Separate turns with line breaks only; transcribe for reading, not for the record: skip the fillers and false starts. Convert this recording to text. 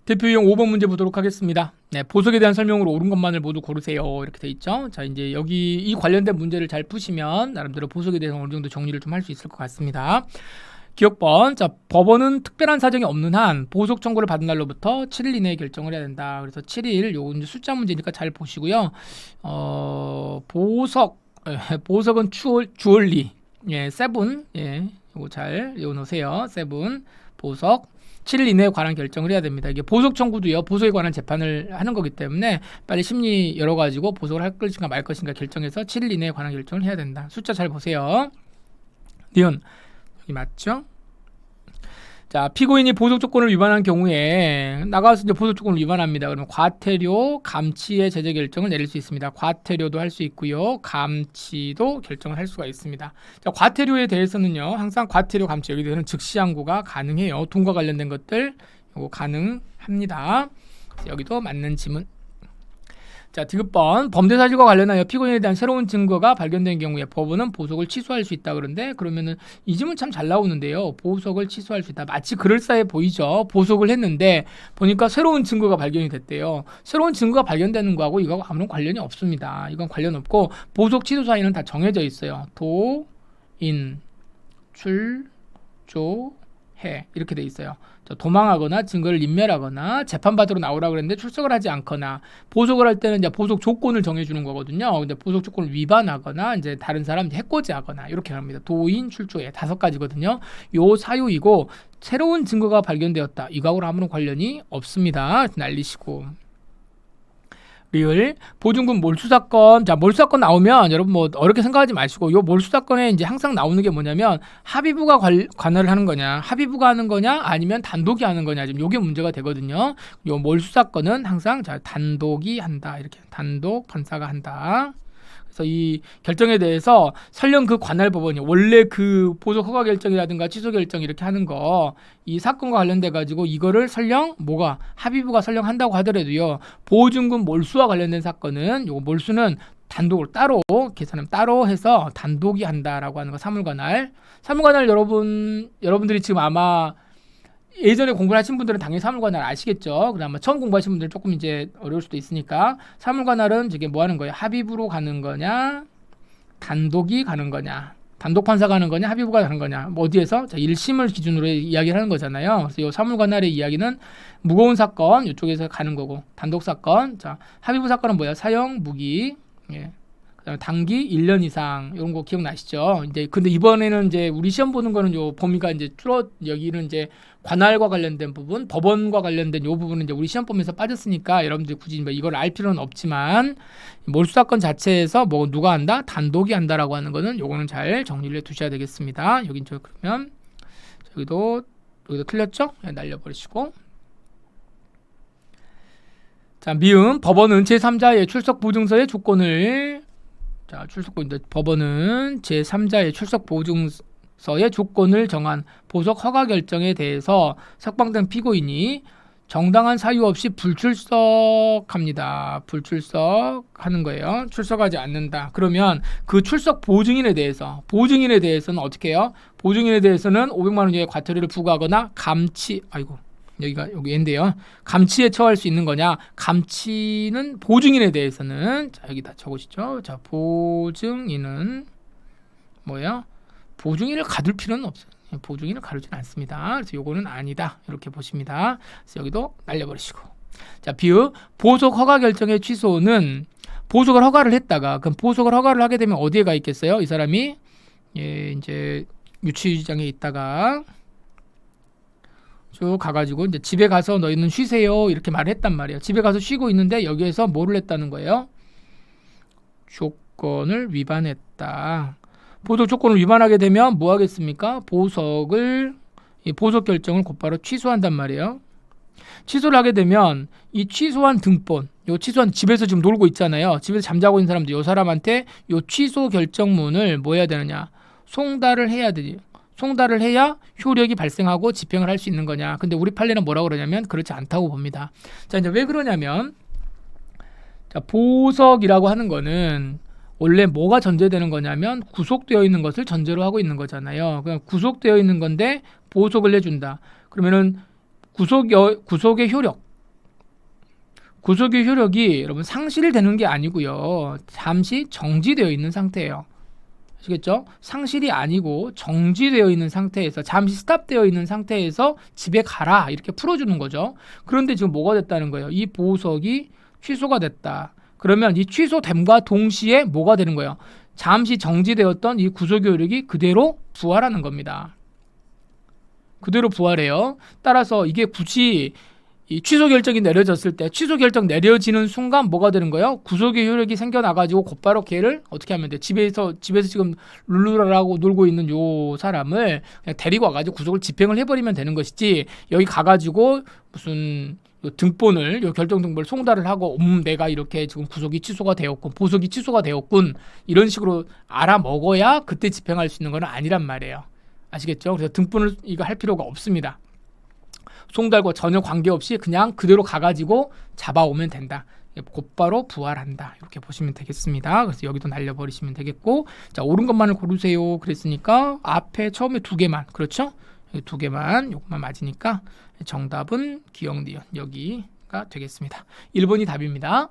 대표 유형 5번 문제 보도록 하겠습니다. 네, 보석에 대한 설명으로 옳은 것만을 모두 고르세요. 이렇게 돼 있죠. 자, 이제 여기 이 관련된 문제를 잘 푸시면 나름대로 보석에 대해서 어느 정도 정리를 좀 할 수 있을 것 같습니다. 기억번. 자, 법원은 특별한 사정이 없는 한 보석 청구를 받은 날로부터 7일 이내에 결정을 해야 된다. 그래서 7일 요 이제 숫자 문제니까 잘 보시고요. 보석은 주얼리. 예, 세븐. 예. 요거 잘 외워 놓으세요. 세븐. 보석 7일 이내에 관한 결정을 해야 됩니다. 이게 보석 청구도요. 보석에 관한 재판을 하는 거기 때문에 빨리 심리 열어가지고 보석을 할 것인가 말 것인가 결정해서 7일 이내에 관한 결정을 해야 된다. 숫자 잘 보세요. 니은 여기 맞죠? 자, 피고인이 보석 조건을 위반한 경우에 나가서 이제 보석 조건을 위반합니다. 그러면 과태료, 감치의 제재 결정을 내릴 수 있습니다. 과태료도 할 수 있고요, 감치도 결정을 할 수가 있습니다. 자, 과태료에 대해서는요, 항상 과태료, 감치 여기 대해서는 즉시 항고가 가능해요. 돈과 관련된 것들 이거 가능합니다. 여기도 맞는 지문. 자, 디귿번. 범죄 사실과 관련하여 피고인에 대한 새로운 증거가 발견된 경우에 법원은 보석을 취소할 수 있다. 그런데 그러면은 이 질문 참 잘 나오는데요. 보석을 취소할 수 있다. 마치 그럴싸해 보이죠. 보석을 했는데 보니까 새로운 증거가 발견이 됐대요. 새로운 증거가 발견되는 거하고 이거하고 아무런 관련이 없습니다. 이건 관련 없고 보석 취소 사유는 다 정해져 있어요. 도, 인, 출, 조, 해 이렇게 돼 있어요. 도망하거나 증거를 인멸하거나 재판받으러 나오라 그랬는데 출석을 하지 않거나 보석을 할 때는 이제 보석 조건을 정해주는 거거든요. 근데 보석 조건을 위반하거나 이제 다른 사람 해코지하거나 이렇게 합니다. 도인 출조해 5가지거든요. 요 사유이고 새로운 증거가 발견되었다. 이거하고는 아무런 관련이 없습니다. 날리시고. 리을 보증금 몰수 사건. 자, 몰수 사건 나오면 여러분 뭐 어렵게 생각하지 마시고 요 몰수 사건에 이제 항상 나오는 게 뭐냐면 합의부가 관할을 하는 거냐, 합의부가 하는 거냐, 아니면 단독이 하는 거냐, 지금 요게 문제가 되거든요. 요 몰수 사건은 항상 자 단독이 한다. 이렇게 단독 판사가 한다. 그래서 이 결정에 대해서 설령 그 관할 법원이 원래 그 보석 허가 결정이라든가 취소 결정 이렇게 하는 거 이 사건과 관련돼 가지고 이거를 설령 뭐가 합의부가 설령 한다고 하더라도요, 보증금 몰수와 관련된 사건은 요 몰수는 단독으로 따로 계산하면 따로 해서 단독이 한다라고 하는 거. 사물관할 여러분들이 지금 아마 예전에 공부를 하신 분들은 당연히 사물관할 아시겠죠. 그다음 처음 공부하신 분들은 조금 이제 어려울 수도 있으니까 사물관할은 이게 뭐 하는 거예요? 합의부로 가는 거냐, 단독이 가는 거냐, 단독 판사가 하는 거냐, 합의부가 가는 거냐, 뭐 어디에서? 자, 1심을 기준으로 이야기를 하는 거잖아요. 그래서 이 사물관할의 이야기는 무거운 사건 이쪽에서 가는 거고, 단독 사건, 자, 합의부 사건은 뭐야? 사형, 무기, 예. 그다음에 단기 1년 이상 이런 거 기억나시죠? 이제 근데 이번에는 이제 우리 시험 보는 거는 요 범위가 이제 여기는 이제 관할과 관련된 부분, 법원과 관련된 요 부분은 이제 우리 시험 보면서 빠졌으니까 여러분들이 굳이 뭐 이걸 알 필요는 없지만 몰수 사건 자체에서 뭐 누가 한다, 단독이 한다라고 하는 거는 요거는 잘 정리를 해 두셔야 되겠습니다. 여긴 저 그러면 여기도 틀렸죠? 날려버리시고. 자, 미음. 법원은 제3자의 출석 보증서의 조건을 법원은 제3자의 출석 보증서의 조건을 정한 보석 허가 결정에 대해서 석방된 피고인이 정당한 사유 없이 불출석합니다. 불출석하는 거예요. 출석하지 않는다. 그러면 그 출석 보증인에 대해서는 어떻게 해요? 보증인에 대해서는 500만 원 이하의 과태료를 부과하거나 여기 N인데요. 감치에 처할 수 있는 거냐? 감치는 보증인에 대해서는 자, 여기다 적으시죠. 자, 보증인은 뭐예요? 보증인을 가둘 필요는 없어요. 보증인을 가르진 않습니다. 그래서 요거는 아니다. 이렇게 보십니다. 그래서 여기도 날려버리시고. 자, 비읍. 보석 허가 결정의 취소는 보석을 허가를 했다가 그럼 보석을 허가를 하게 되면 어디에 가 있겠어요? 이 사람이 이제 유치장에 있다가 쭉 가가지고 이제 집에 가서 너희는 쉬세요 이렇게 말을 했단 말이에요. 집에 가서 쉬고 있는데 여기에서 뭐를 했다는 거예요? 조건을 위반했다. 보석 조건을 위반하게 되면 뭐 하겠습니까? 보석 결정을 곧바로 취소한단 말이에요. 취소를 하게 되면 이 취소한 등본, 요 취소한 집에서 지금 놀고 있잖아요. 집에서 잠자고 있는 사람들, 요 사람한테 요 취소 결정문을 뭐 해야 되느냐? 송달을 해야 되지. 송달을 해야 효력이 발생하고 집행을 할 수 있는 거냐. 근데 우리 판례는 뭐라고 그러냐면 그렇지 않다고 봅니다. 자, 이제 왜 그러냐면 자, 보석이라고 하는 거는 원래 뭐가 전제되는 거냐면 구속되어 있는 것을 전제로 하고 있는 거잖아요. 그냥 구속되어 있는 건데 보석을 내준다. 그러면은 구속의 효력, 구속의 효력이 여러분 상실되는 게 아니고요. 잠시 정지되어 있는 상태예요. 아시겠죠? 상실이 아니고 정지되어 있는 상태에서 잠시 스탑되어 있는 상태에서 집에 가라 이렇게 풀어주는 거죠. 그런데 지금 뭐가 됐다는 거예요? 이 보석이 취소가 됐다. 그러면 이 취소됨과 동시에 뭐가 되는 거예요? 잠시 정지되었던 이 구속의 효력이 그대로 부활하는 겁니다. 그대로 부활해요. 따라서 이게 굳이 이 취소 결정이 내려졌을 때 취소 결정 내려지는 순간 뭐가 되는 거예요? 구속의 효력이 생겨나가지고 곧바로 걔를 어떻게 하면 돼? 집에서 지금 룰루라라고 놀고 있는 요 사람을 그냥 데리고 와가지고 구속을 집행을 해버리면 되는 것이지, 여기 가가지고 무슨 요 등본을 요 결정 등본을 송달을 하고 내가 이렇게 지금 구속이 취소가 되었군, 보석이 취소가 되었군 이런 식으로 알아먹어야 그때 집행할 수 있는 건 아니란 말이에요. 아시겠죠? 그래서 등본을 이거 할 필요가 없습니다. 송달과 전혀 관계없이 그냥 그대로 가가지고 잡아오면 된다. 곧바로 부활한다. 이렇게 보시면 되겠습니다. 그래서 여기도 날려버리시면 되겠고, 자, 옳은 것만을 고르세요. 그랬으니까 앞에 처음에 2개만, 그렇죠? 2개만, 요것만 맞으니까 정답은 기억 니은 여기가 되겠습니다. 1번이 답입니다.